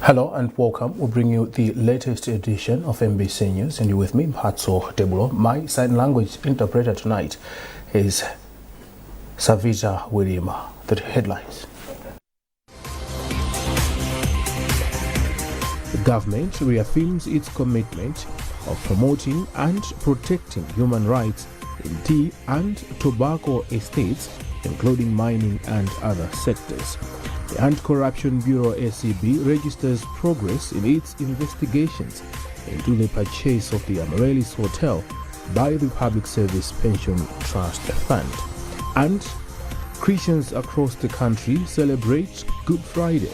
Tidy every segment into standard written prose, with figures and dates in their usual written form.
Hello and welcome. We'll bring you the latest edition of MBC News, and you're with me, Mphatso Debulo. My sign language interpreter tonight is Savita Wilima. The headlines. The government reaffirms its commitment of promoting and protecting human rights in tea and tobacco estates, including mining and other sectors. The Anti-Corruption Bureau (ACB) registers progress in its investigations into the purchase of the Amaryllis Hotel by the Public Service Pension Trust Fund. And Christians across the country celebrate Good Friday,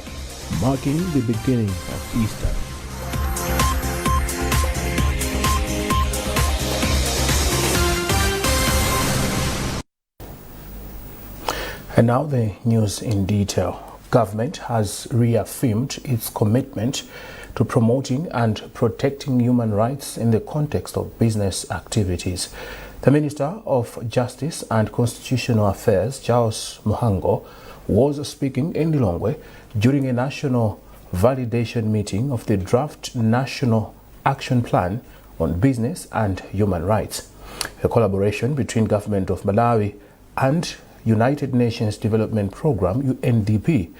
marking the beginning of Easter. And now the news in detail. Government has reaffirmed its commitment to promoting and protecting human rights in the context of business activities. The Minister of Justice and Constitutional Affairs, Charles Muhango, was speaking in Lilongwe during a national validation meeting of the draft National Action Plan on Business and Human Rights, a collaboration between Government of Malawi and United Nations Development Programme (UNDP).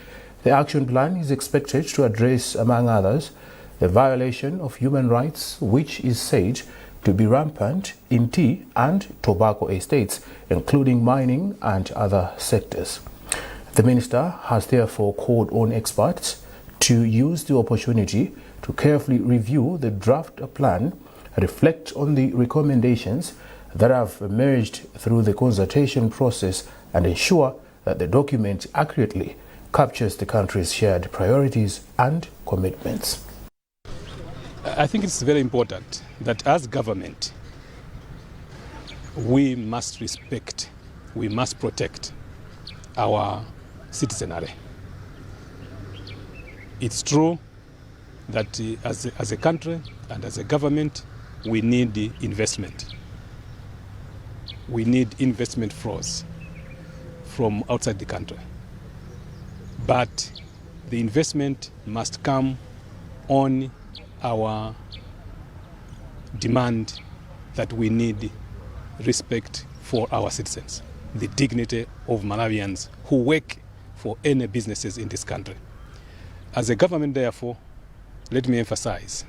The action plan is expected to address, among others, the violation of human rights, which is said to be rampant in tea and tobacco estates, including mining and other sectors. The minister has therefore called on experts to use the opportunity to carefully review the draft plan, reflect on the recommendations that have emerged through the consultation process, and ensure that the document accurately captures the country's shared priorities and commitments. I think it's very important that as government, we must respect, we must protect our citizenry. It's true that as a country and as a government, we need the investment. We need investment flows from outside the country. But the investment must come on our demand that we need respect for our citizens, the dignity of Malawians who work for any businesses in this country. As a government, therefore, let me emphasize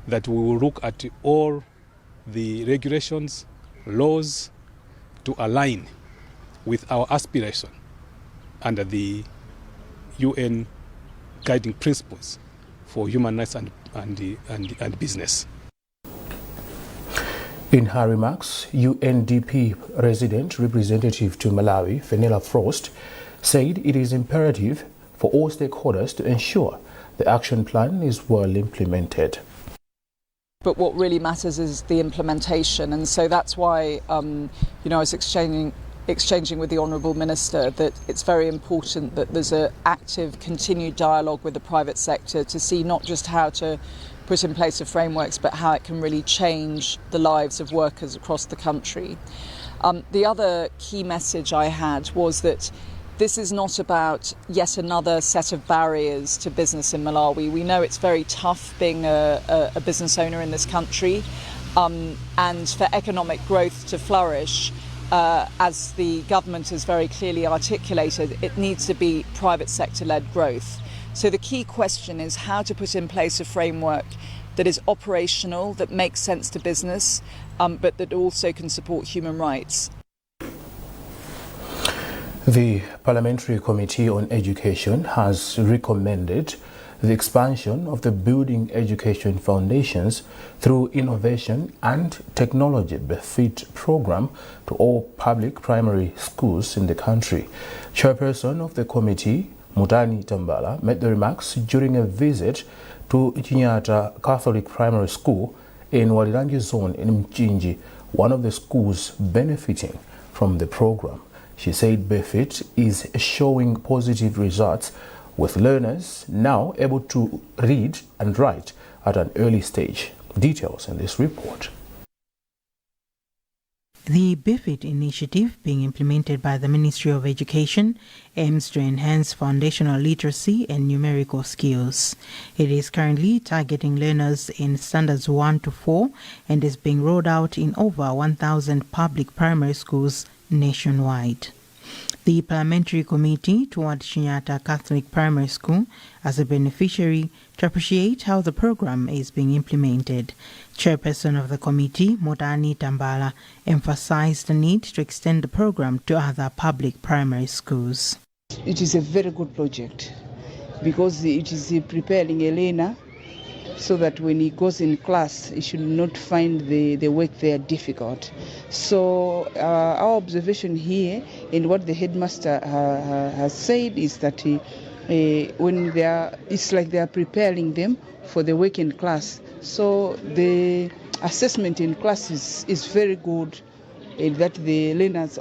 that we will look at all the regulations, laws, to align with our aspiration under the UN guiding principles for human rights and business. In her remarks, UNDP resident representative to Malawi, Fenella Frost, said it is imperative for all stakeholders to ensure the action plan is well implemented. But what really matters is the implementation, and so that's why I was exchanging with the Honourable Minister that it's very important that there's an active, continued dialogue with the private sector to see not just how to put in place the frameworks, but how it can really change the lives of workers across the country. The other key message I had was that this is not about yet another set of barriers to business in Malawi. We know it's very tough being a business owner in this country, and for economic growth to flourish, as the government has very clearly articulated, it needs to be private sector-led growth. So the key question is how to put in place a framework that is operational, that makes sense to business, but that also can support human rights. The Parliamentary Committee on Education has recommended the expansion of the Building Education Foundations through Innovation and Technology Befit program to all public primary schools in the country. Chairperson of the committee, Mutani Tambala, made the remarks during a visit to Chinyata Catholic Primary School in Walirangi Zone in Mchinji, one of the schools benefiting from the program. She said Befit is showing positive results, with learners now able to read and write at an early stage. Details in this report. The BIFIT initiative, being implemented by the Ministry of Education, aims to enhance foundational literacy and numerical skills. It is currently targeting learners in standards 1 to 4 and is being rolled out in over 1,000 public primary schools nationwide. The Parliamentary Committee toured Shinyata Catholic Primary School as a beneficiary to appreciate how the program is being implemented. Chairperson of the committee, Motani Tambala, emphasized the need to extend the program to other public primary schools. It is a very good project because it is preparing a learner so that when he goes in class, he should not find the work there difficult. So our observation here and what the headmaster has said is that when it's like they are preparing them for the work in class. So the assessment in class is very good, and that the learners,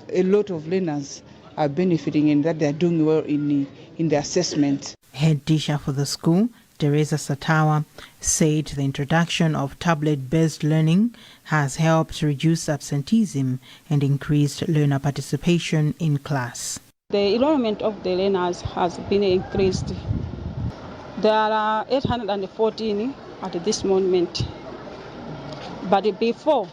a lot of learners are benefiting and that they are doing well in the assessment. Head teacher for the school, Teresa Satawa, said the introduction of tablet-based learning has helped reduce absenteeism and increased learner participation in class. The enrollment of the learners has been increased. There are 814 at this moment, but before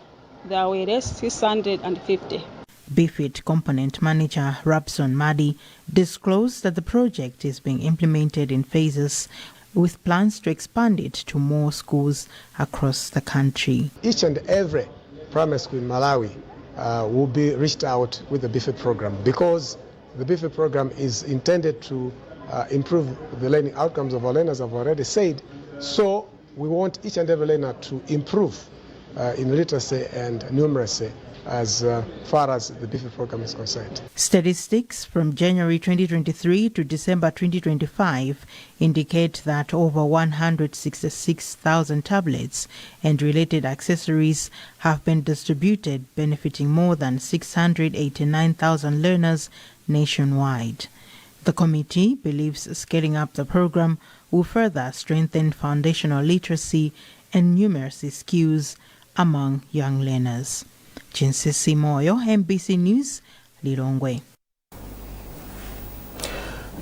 there were 650. BIFIT component manager Rabson Madi disclosed that the project is being implemented in phases with plans to expand it to more schools across the country. Each and every primary school in Malawi will be reached out with the BIFIT program because the BIFIT program is intended to improve the learning outcomes of our learners, I've already said. So we want each and every learner to improve in literacy and numeracy as far as the BIFIT program is concerned. Statistics from January 2023 to December 2025 indicate that over 166,000 tablets and related accessories have been distributed, benefiting more than 689,000 learners nationwide. The committee believes scaling up the program will further strengthen foundational literacy and numeracy skills among young learners. Chinsisi Moyo, MBC News, Lilongwe.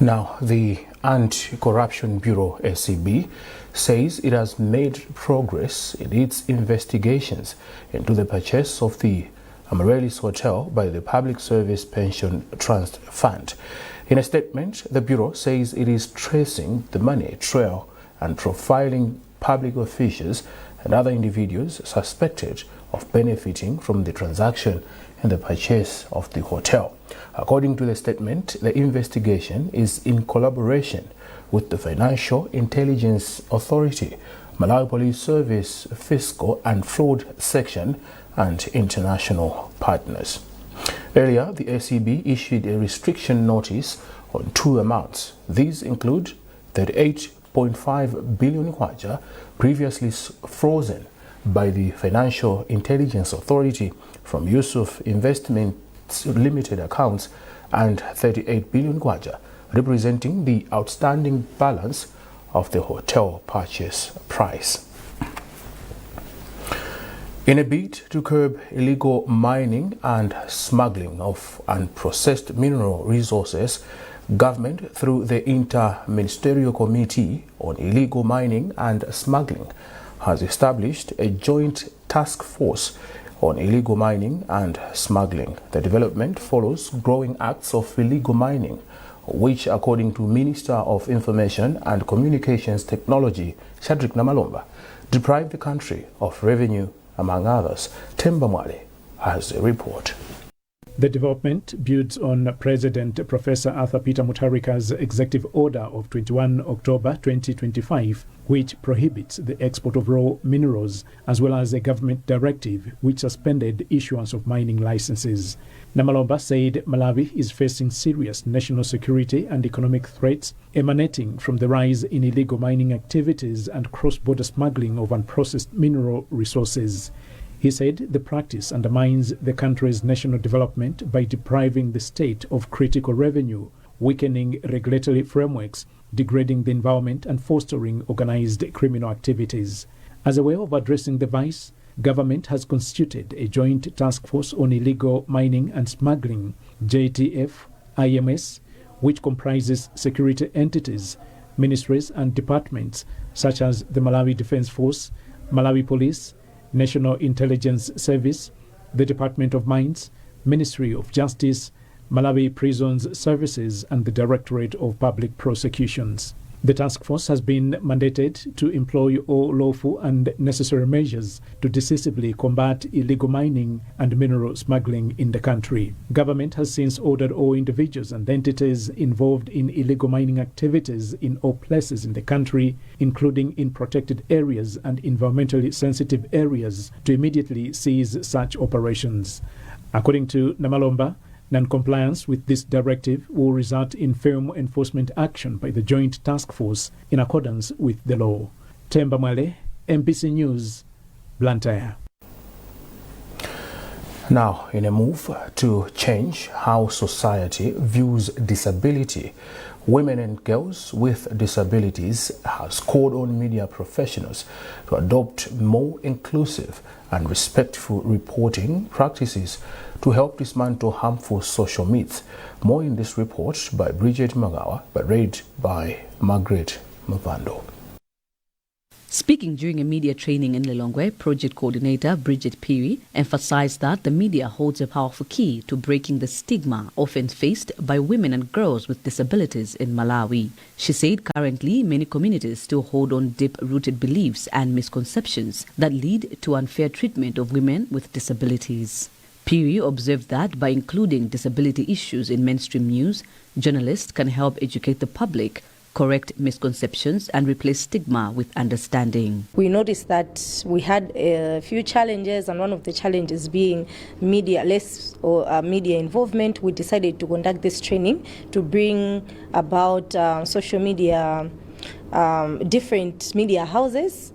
Now, the Anti-Corruption Bureau, SCB, says it has made progress in its investigations into the purchase of the Amaryllis Hotel by the Public Service Pension Trust Fund. In a statement, the Bureau says it is tracing the money trail and profiling public officials and other individuals suspected of benefiting from the transaction and the purchase of the hotel. According to the statement, the investigation is in collaboration with the Financial Intelligence Authority, Malawi Police Service, Fiscal and Fraud Section, and international partners. Earlier, the SCB issued a restriction notice on two amounts. These include 38.5 billion kwacha previously frozen by the Financial Intelligence Authority from Yusuf Investments Limited accounts and 38 billion kwacha, representing the outstanding balance of the hotel purchase price. In a bid to curb illegal mining and smuggling of unprocessed mineral resources, government, through the Inter-Ministerial Committee on Illegal Mining and Smuggling, has established a joint task force on illegal mining and smuggling. The development follows growing acts of illegal mining, which, according to Minister of Information and Communications Technology, Shadrack Namalomba, deprive the country of revenue, among others. Temba Mwale has a report. The development builds on President Professor Arthur Peter Mutharika's Executive Order of 21 October 2025, which prohibits the export of raw minerals, as well as a government directive which suspended issuance of mining licenses. Namalomba said Malawi is facing serious national security and economic threats emanating from the rise in illegal mining activities and cross-border smuggling of unprocessed mineral resources. He said the practice undermines the country's national development by depriving the state of critical revenue, weakening regulatory frameworks, degrading the environment and fostering organized criminal activities. As a way of addressing the vice, government has constituted a joint task force on illegal mining and smuggling, JTF, IMS, which comprises security entities, ministries and departments such as the Malawi Defense Force, Malawi Police, National Intelligence Service, the Department of Mines, Ministry of Justice, Malawi Prisons Services and the Directorate of Public Prosecutions. The task force has been mandated to employ all lawful and necessary measures to decisively combat illegal mining and mineral smuggling in the country. Government has since ordered all individuals and entities involved in illegal mining activities in all places in the country, including in protected areas and environmentally sensitive areas, to immediately cease such operations. According to Namalomba, non-compliance with this directive will result in firm enforcement action by the Joint Task Force in accordance with the law. Temba Mwale, MBC News, Blantyre. Now, in a move to change how society views disability, women and girls with disabilities has called on media professionals to adopt more inclusive and respectful reporting practices to help dismantle harmful social myths. More in this report by Bridget Magawa, but read by Margaret Mavando. Speaking during a media training in Lilongwe, project coordinator Bridget Piri emphasized that the media holds a powerful key to breaking the stigma often faced by women and girls with disabilities in Malawi. She said currently many communities still hold on deep-rooted beliefs and misconceptions that lead to unfair treatment of women with disabilities. Piri observed that by including disability issues in mainstream news, journalists can help educate the public, correct misconceptions and replace stigma with understanding. We noticed that we had a few challenges, and one of the challenges being media involvement. We decided to conduct this training to bring about social media, different media houses,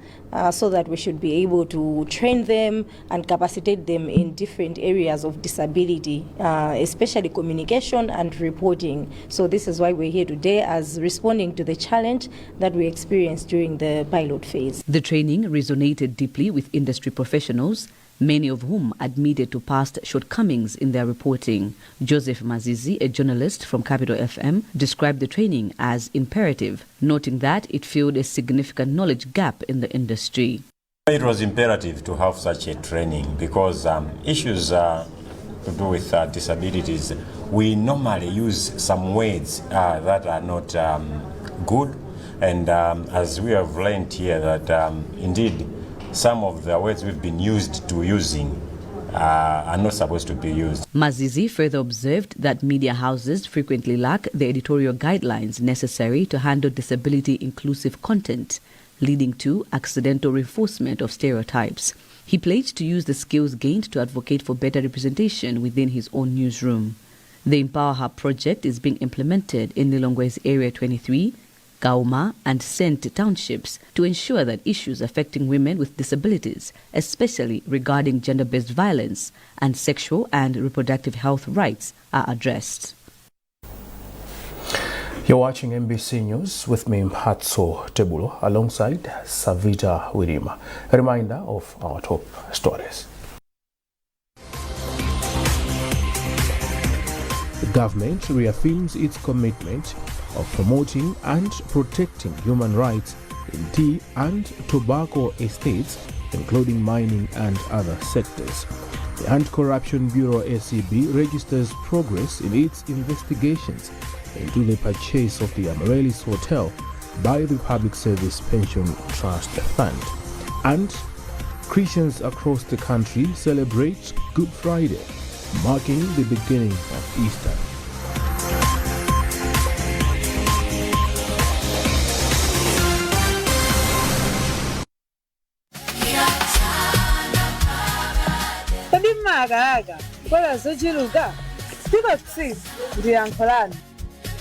so that we should be able to train them and capacitate them in different areas of disability, especially communication and reporting. So this is why we're here today, as responding to the challenge that we experienced during the pilot phase. The training resonated deeply with industry professionals, many of whom admitted to past shortcomings in their reporting. Joseph Mazizi, a journalist from Capital FM, described the training as imperative, noting that it filled a significant knowledge gap in the industry. It was imperative to have such a training because issues to do with disabilities, we normally use some words that are not good, and as we have learned here that indeed some of the words we've been using are not supposed to be used. Mazizi further observed that media houses frequently lack the editorial guidelines necessary to handle disability-inclusive content, leading to accidental reinforcement of stereotypes. He pledged to use the skills gained to advocate for better representation within his own newsroom. The Empower Hub project is being implemented in Lilongwe's Area 23, Gauma and Sent townships to ensure that issues affecting women with disabilities, especially regarding gender-based violence and sexual and reproductive health rights, are addressed. You're watching MBC News with me, Mhatso Tebulo, alongside Savita Wirima. A reminder of our top stories. The government reaffirms its commitment of promoting and protecting human rights in tea and tobacco estates, including mining and other sectors. The Anti-Corruption Bureau (ACB) registers progress in its investigations into the purchase of the Amarellis Hotel by the Public Service Pension Trust Fund. And Christians across the country celebrate Good Friday, marking the beginning of Easter. Agaga, kwa zochiluka, pika kusisi, ndiyankolani.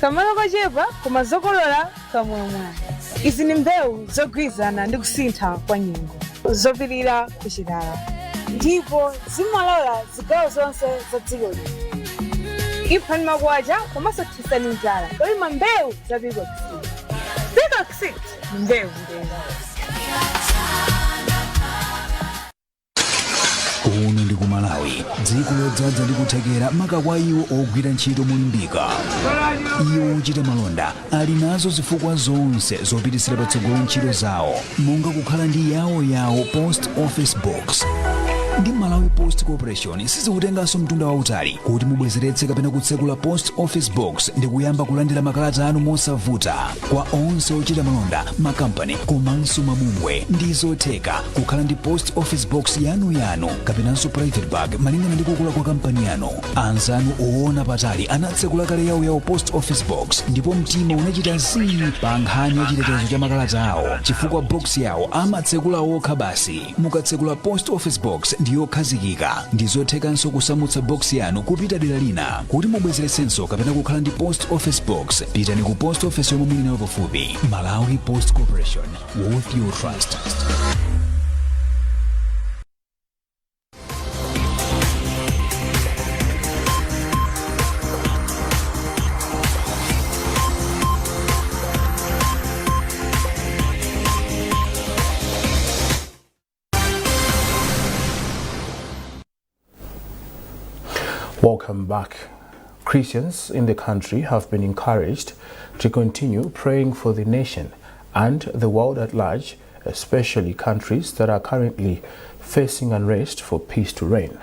Kamano kacheba, kumazokolola, kamwemwe. Izi ni mbewu zogwizana ndi kusintha kwa nyengo, zopirira kuchilala. Ndipo zimalola zigawo zonse za dziko lino. Iphani makwacha komanso thisani njala, tolima mbewu za pika kusisi. Pika kusisi ni mbewu ndenga. kuno ndi ku Malawi, dziko lodzaza ndi kuthekera maka kwa iwo ogwira ntchito molimbika. Iwo ochita malonda ali nazo zifukwa zonse zopititsira patsogolo ntchito zawo, monga kukhala ndi yawo post office box. Ndi Malawi Post Corporation sizikutenganso mtunda wautali kuti mubwezeretse kapena kutsekula post office box ndi kuyamba kulandira makalata anu mosavuta. Kwa onse ochita malonda, makampani komanso mabungwe ndi zotheka kukhala ndi post office box yanu kapenanso private bag malingana ndi kukula kwa kampani yanu. Anzanu oona patali anatsekula kale yawo post office box ndipo mtima unachita zii pa nkhani ya chitetezo cha makalata awo, chifukwa box yawo amatsekula okha basi. Mukatsekula post office box ndiyo khazikika, ndizothekanso kusamutsa box yanu kupita dera lina. Kuti mubwezeretsenso kapena kukhala ndi post office box, pitani ku post office yomwe muli nayo pafupi. Malawi Post Corporation, worth your trust. Welcome back. Christians in the country have been encouraged to continue praying for the nation and the world at large, especially countries that are currently facing unrest, for peace to reign.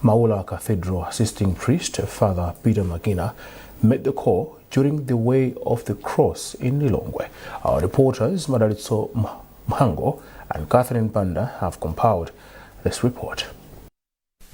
Maula Cathedral assisting priest Father Peter Magina made the call during the Way of the Cross in Lilongwe. Our reporters Madaritso Mhango and Catherine Banda have compiled this report.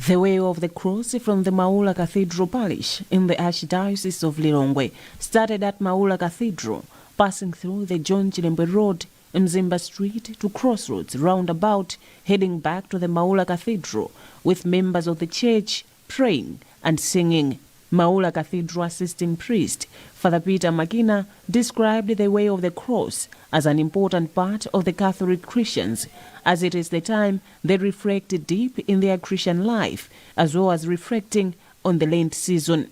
The Way of the Cross from the Maula Cathedral Parish in the Archdiocese of Lilongwe started at Maula Cathedral, passing through the John Chilembe Road, Mzimba Street to Crossroads roundabout, heading back to the Maula Cathedral, with members of the church praying and singing. Maula Cathedral assisting priest Father Peter Magina described the Way of the Cross as an important part of the Catholic Christians, as it is the time they reflect deep in their Christian life, as well as reflecting on the Lent season.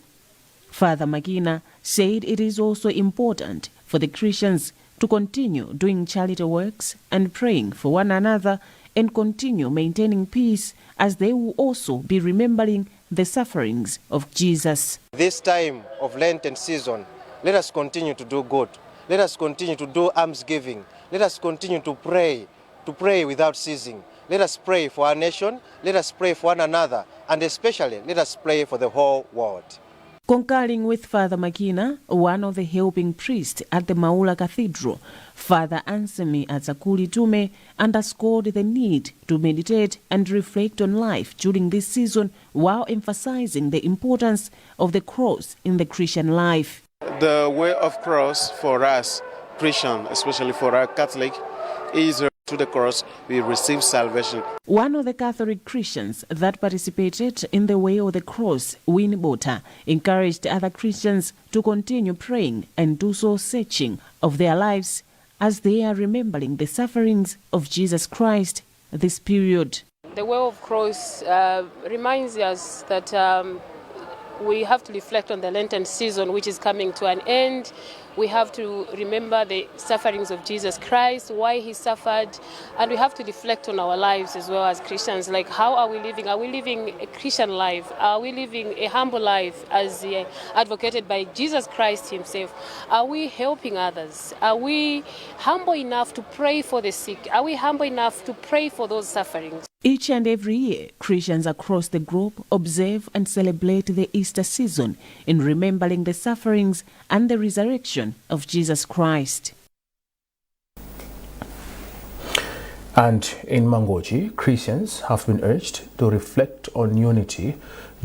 Father Magina said it is also important for the Christians to continue doing charity works and praying for one another and continue maintaining peace, as they will also be remembering the sufferings of Jesus. This time of Lenten season, let us continue to do good. Let us continue to do almsgiving. Let us continue to pray without ceasing. Let us pray for our nation. Let us pray for one another. And especially, let us pray for the whole world. Concurring with Father Magina, one of the helping priests at the Maula Cathedral, Father Ansemi Atsakuli Tume underscored the need to meditate and reflect on life during this season, while emphasizing the importance of the cross in the Christian life. The way of cross for us Christian, especially for our Catholic, is to the cross we receive salvation. One of the Catholic Christians that participated in the Way of the Cross, Winnie Bota, encouraged other Christians to continue praying and do so searching of their lives as they are remembering the sufferings of Jesus Christ this period. The Way of Cross reminds us that we have to reflect on the Lenten season, which is coming to an end. We have to remember the sufferings of Jesus Christ, why he suffered, and we have to reflect on our lives as well as Christians. Like, how are we living? Are we living a Christian life? Are we living a humble life as advocated by Jesus Christ himself? Are we helping others? Are we humble enough to pray for the sick? Are we humble enough to pray for those sufferings? Each and every year, Christians across the globe observe and celebrate the Easter season in remembering the sufferings and the resurrection of Jesus Christ. And in Mangochi, Christians have been urged to reflect on unity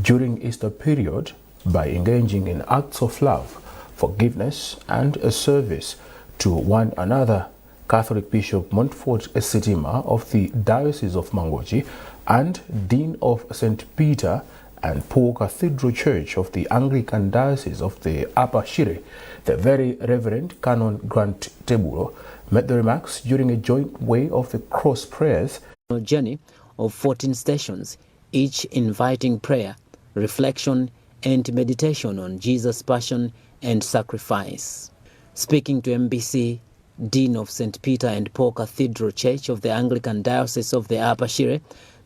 during Easter period by engaging in acts of love, forgiveness, and a service to one another. Catholic Bishop Montfort Esitima of the Diocese of Mangochi and Dean of St. Peter and Paul Cathedral Church of the Anglican Diocese of the Upper Shire, the Very Reverend Canon Grant Tebulo, made the remarks during a joint Way of the Cross prayers. A journey of 14 stations, each inviting prayer, reflection, and meditation on Jesus' passion and sacrifice. Speaking to MBC, Dean of St. Peter and Paul Cathedral Church of the Anglican Diocese of the Upper Shire,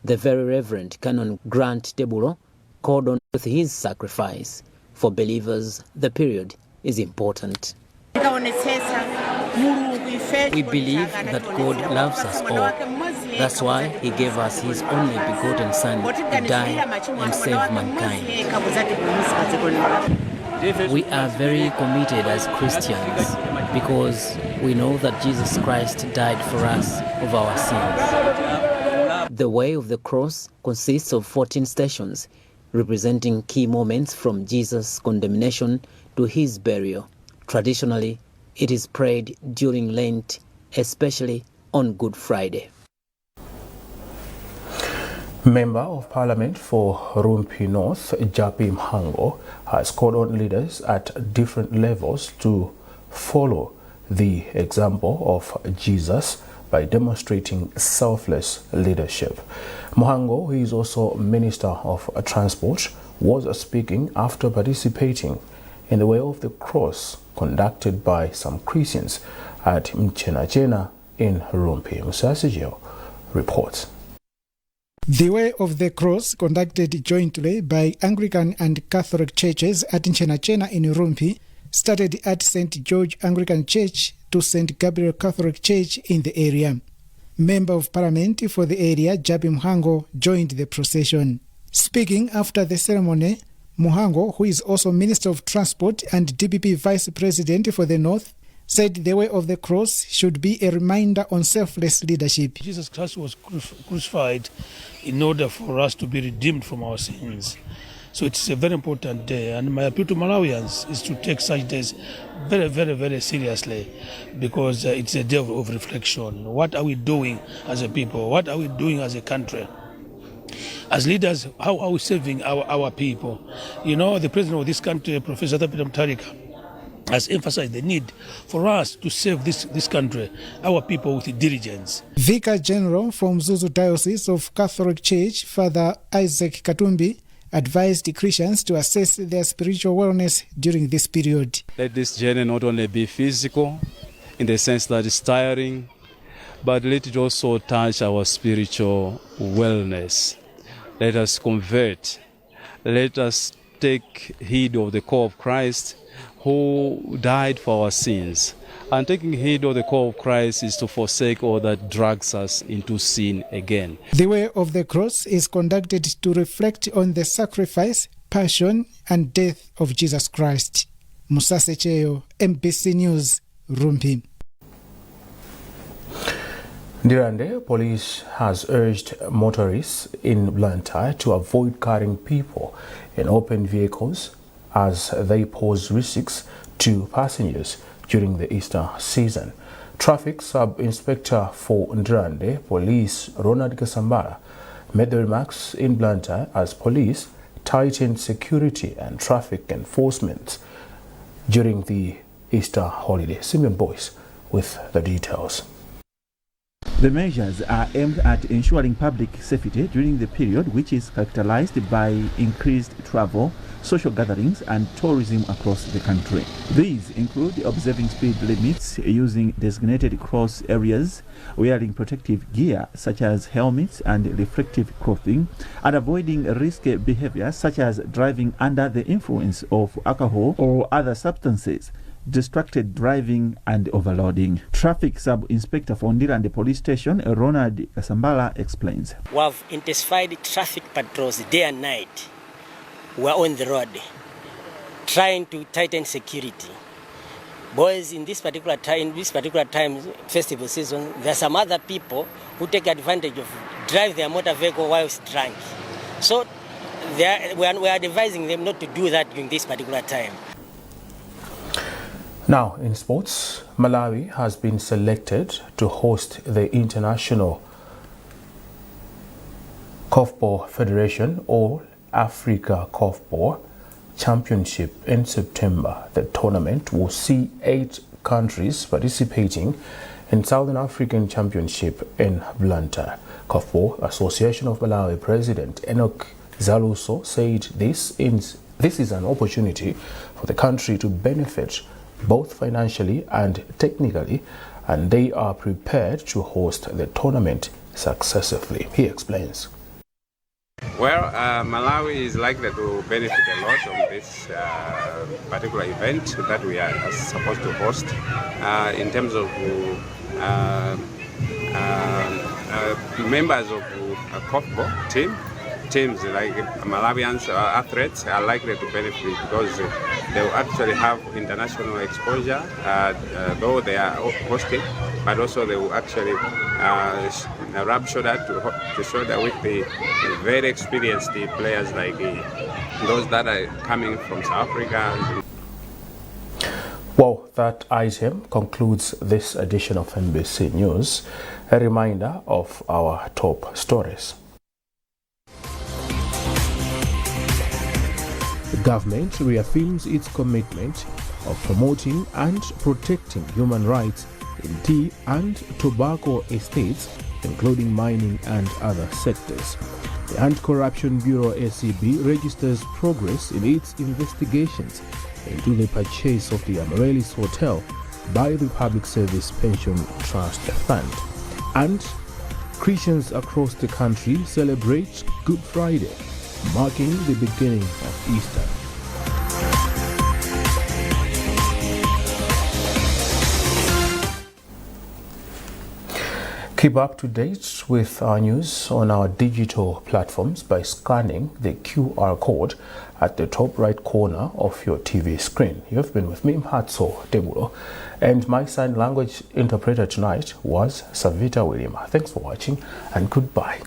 The Very Reverend Canon Grant Tebulo called on with his sacrifice. For believers, the period is important. We believe that God loves us all. That's why he gave us his only begotten Son to die and save mankind. We are very committed as Christians because we know that Jesus Christ died for us of our sins. The Way of the Cross consists of 14 stations representing key moments from Jesus' condemnation to his burial. Traditionally, it is prayed during Lent, especially on Good Friday. Member of Parliament for Rumpi North, Japi Mhango, has called on leaders at different levels to follow the example of Jesus by demonstrating selfless leadership. Mhango, who is also Minister of Transport, was speaking after participating in the Way of the Cross conducted by some Christians at Mchenachena in Rumpi. Musasijio reports. The Way of the Cross, conducted jointly by Anglican and Catholic churches at Mchenachena in Rumpi, started at St. George Anglican Church to St. Gabriel Catholic Church in the area. Member of Parliament for the area, Japi Mhango, joined the procession. Speaking after the ceremony, Mhango, who is also Minister of Transport and DPP Vice President for the North, said the Way of the Cross should be a reminder on selfless leadership. Jesus Christ was crucified in order for us to be redeemed from our sins. So it's a very important day, and my appeal to Malawians is to take such days very, very, very seriously, because it's a day of reflection. What are we doing as a people? What are we doing as a country? As leaders, how are we serving our people? You know, the president of this country, Professor Arthur Peter Mutharika, has emphasized the need for us to serve this country, our people, with diligence. Vicar General from Zuzu Diocese of Catholic Church, Father Isaac Katumbi, advised Christians to assess their spiritual wellness during this period. Let this journey not only be physical, in the sense that it's tiring, but let it also touch our spiritual wellness. Let us convert. Let us take heed of the call of Christ, who died for our sins. And taking heed of the call of Christ is to forsake all that drags us into sin again. The Way of the Cross is conducted to reflect on the sacrifice, passion, and death of Jesus Christ. Musase Cheyo, MBC News, Rumpi. Ndirande, police has urged motorists in Blantyre to avoid carrying people in open vehicles as they pose risks to passengers during the Easter season. Traffic Sub-Inspector for Ndirande Police Ronald Kasambara made the remarks in Blantyre as police tightened security and traffic enforcement during the Easter holiday. Simeon Boyce with the details. The measures are aimed at ensuring public safety during the period, which is characterized by increased travel, social gatherings and tourism across the country. These include observing speed limits, using designated cross areas, wearing protective gear such as helmets and reflective clothing, and avoiding risky behavior such as driving under the influence of alcohol or other substances, distracted driving and overloading. Traffic Sub-Inspector for Ndirande Police Station, Ronald Kasambala, explains. We have intensified traffic patrols day and night. We are on the road, trying to tighten security. Boys, in this particular time, festival season, there are some other people who take advantage of drive their motor vehicle whilst drunk. So we are advising them not to do that during this particular time. Now, in sports, Malawi has been selected to host the International Korfball Federation All Africa Korfball Championship in September. The tournament will see 8 countries participating in Southern African Championship in Blantyre. Korfball Association of Malawi President Enoch Zaluso said this is an opportunity for the country to benefit both financially and technically, and they are prepared to host the tournament successfully. He explains. Well, Malawi is likely to benefit a lot from this particular event that we are supposed to host in terms of members of a korfball teams like Malawians athletes are likely to benefit because they will actually have international exposure, though they are hosting, but also they will actually rub shoulder to shoulder with the very experienced players like those that are coming from South Africa. Well, that item concludes this edition of NBC News. A reminder of our top stories. The government reaffirms its commitment of promoting and protecting human rights in tea and tobacco estates, including mining and other sectors. The Anti-Corruption Bureau ACB registers progress in its investigations into the purchase of the Amarellis Hotel by the Public Service Pension Trust Fund. And Christians across the country celebrate Good Friday, marking the beginning of Easter. Keep up to date with our news on our digital platforms by scanning the QR code at the top right corner of your TV screen. You've been with me, Mhatso Debulo, and my sign language interpreter tonight was Savita William. Thanks for watching and goodbye.